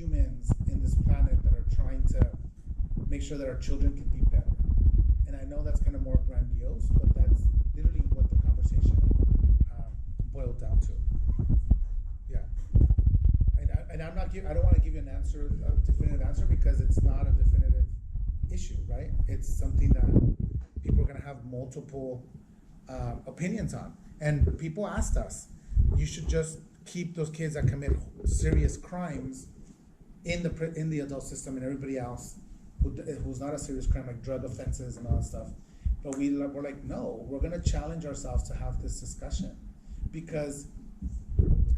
humans in this planet that are trying to make sure that our children can be better. And I know that's kind of more grandiose, but that's literally what the conversation boiled down to. Yeah. And I don't want to give you a definitive answer, because it's not a definitive issue, right? It's something that people are going to have multiple opinions on. And people asked us, you should just keep those kids that commit serious crimes in the adult system, and everybody else who's not a serious crime, like drug offenses and all that stuff. But we're like, no, we're going to challenge ourselves to have this discussion, because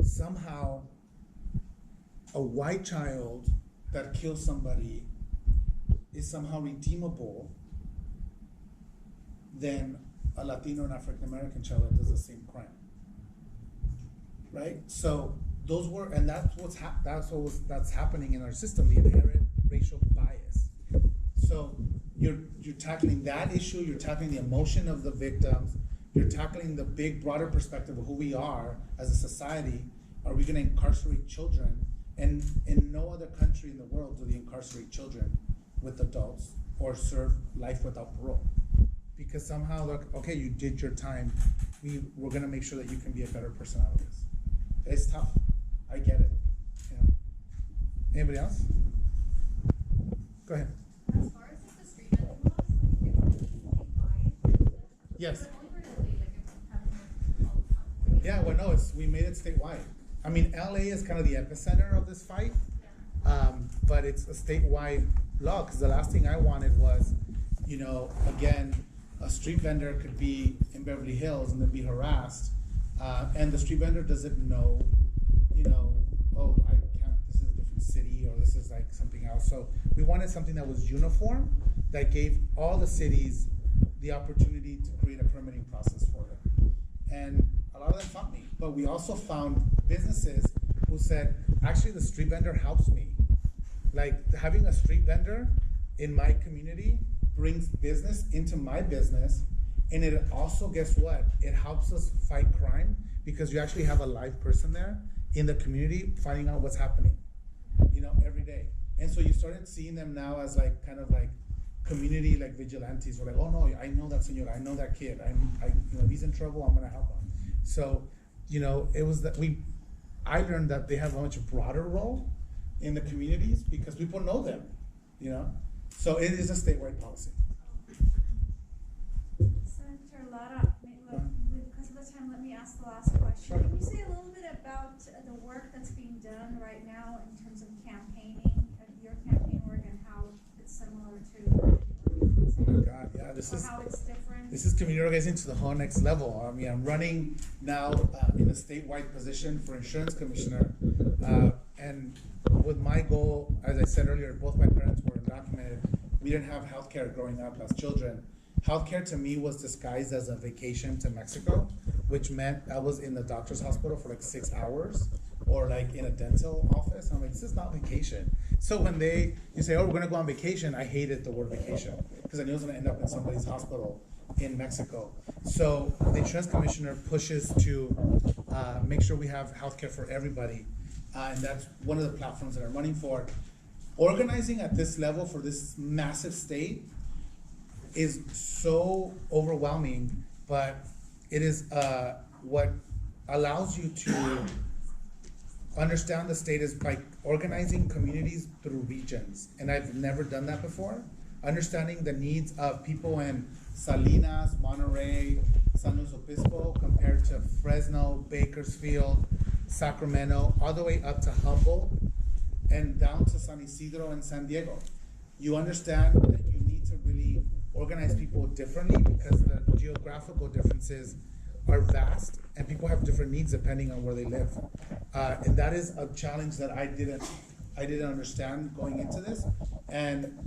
somehow a white child that kills somebody is somehow redeemable than a Latino and African American child that does the same crime, right? So those were, and that's happening in our system, the inherent racial bias. So you're tackling that issue, you're tackling the emotion of the victims, you're tackling the big, broader perspective of who we are as a society. Are we going to incarcerate children? And in no other country in the world do they incarcerate children with adults or serve life without parole. Because somehow, like, okay, you did your time. We're going to make sure that you can be a better person out of this. It's tough. I get it. Yeah. Anybody else? Go ahead. As far as like the street vending laws, it's statewide. Yes. But only for LA, like if I'm having all the time. Yeah, well, no, we made it statewide. I mean, LA is kind of the epicenter of this fight, but it's a statewide law, because the last thing I wanted was, again, a street vendor could be in Beverly Hills and then be harassed, and the street vendor doesn't know, oh, I can't, this is a different city, or this is like something else. So we wanted something that was uniform, that gave all the cities the opportunity to create a permitting process for them. And a lot of them fought me, but we also found businesses who said, actually, the street vendor helps me. Like, having a street vendor in my community brings business into my business, and it also, guess what? It helps us fight crime, because you actually have a live person there in the community finding out what's happening, every day. And so you started seeing them now as like kind of like community like vigilantes, or like, oh no, I know that senor, I know that kid, if he's in trouble, I'm gonna help him. So, it was that I learned that they have a much broader role in the communities because people know them, So it is a statewide policy. Senator Lara, because of the time, let me ask the last question. Sure. Can you say a little bit about the work that's being done right now in terms of campaigning, your campaign work, and how it's similar to Oh my God, yeah, how it's different? This is community organizing to the whole next level. I mean, I'm running now in a statewide position for insurance commissioner, and with my goal, as I said earlier, both my parents were undocumented. We didn't have healthcare growing up as children. Healthcare to me was disguised as a vacation to Mexico, which meant I was in the doctor's hospital for like 6 hours, or like in a dental office. I'm like, this is not vacation. So when you say, oh, we're gonna go on vacation, I hated the word vacation, because I knew I was gonna end up in somebody's hospital in Mexico. So the insurance commissioner pushes to make sure we have healthcare for everybody. And that's one of the platforms that I'm running for. Organizing at this level for this massive state is so overwhelming, but it is what allows you to understand the state is by organizing communities through regions. And I've never done that before. Understanding the needs of people in Salinas, Monterey, San Luis Obispo, compared to Fresno, Bakersfield, Sacramento, all the way up to Humboldt, and down to San Isidro and San Diego. You understand that you need to really organize people differently, because the geographical differences are vast, and people have different needs depending on where they live. And that is a challenge that I didn't understand going into this, and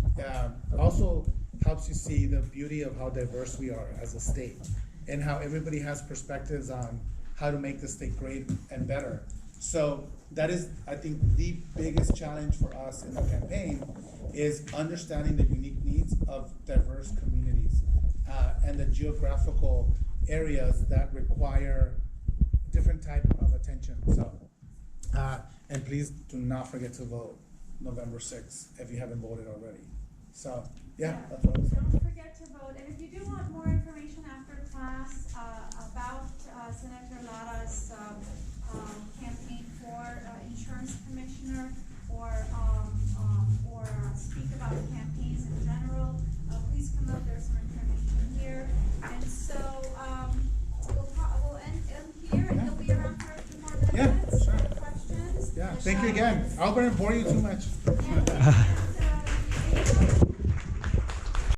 also helps you see the beauty of how diverse we are as a state, and how everybody has perspectives on how to make the state great and better. So that is, I think, the biggest challenge for us in the campaign, is understanding the unique needs of diverse communities and the geographical areas that require different type of attention. So, and please do not forget to vote. November sixth, if you haven't voted already. So, yeah, Yeah. that's what I'm saying. Don't forget to vote, and if you do want more information after class, about, Senator Lara's, campaign for, insurance commissioner, or speak about campaigns in general, please come up, there's some information here. And so, we'll end here, and you'll be around for a few more Yeah, minutes. sure. Questions? Yeah, thank you again. I hope I didn't bore you too much. Yeah.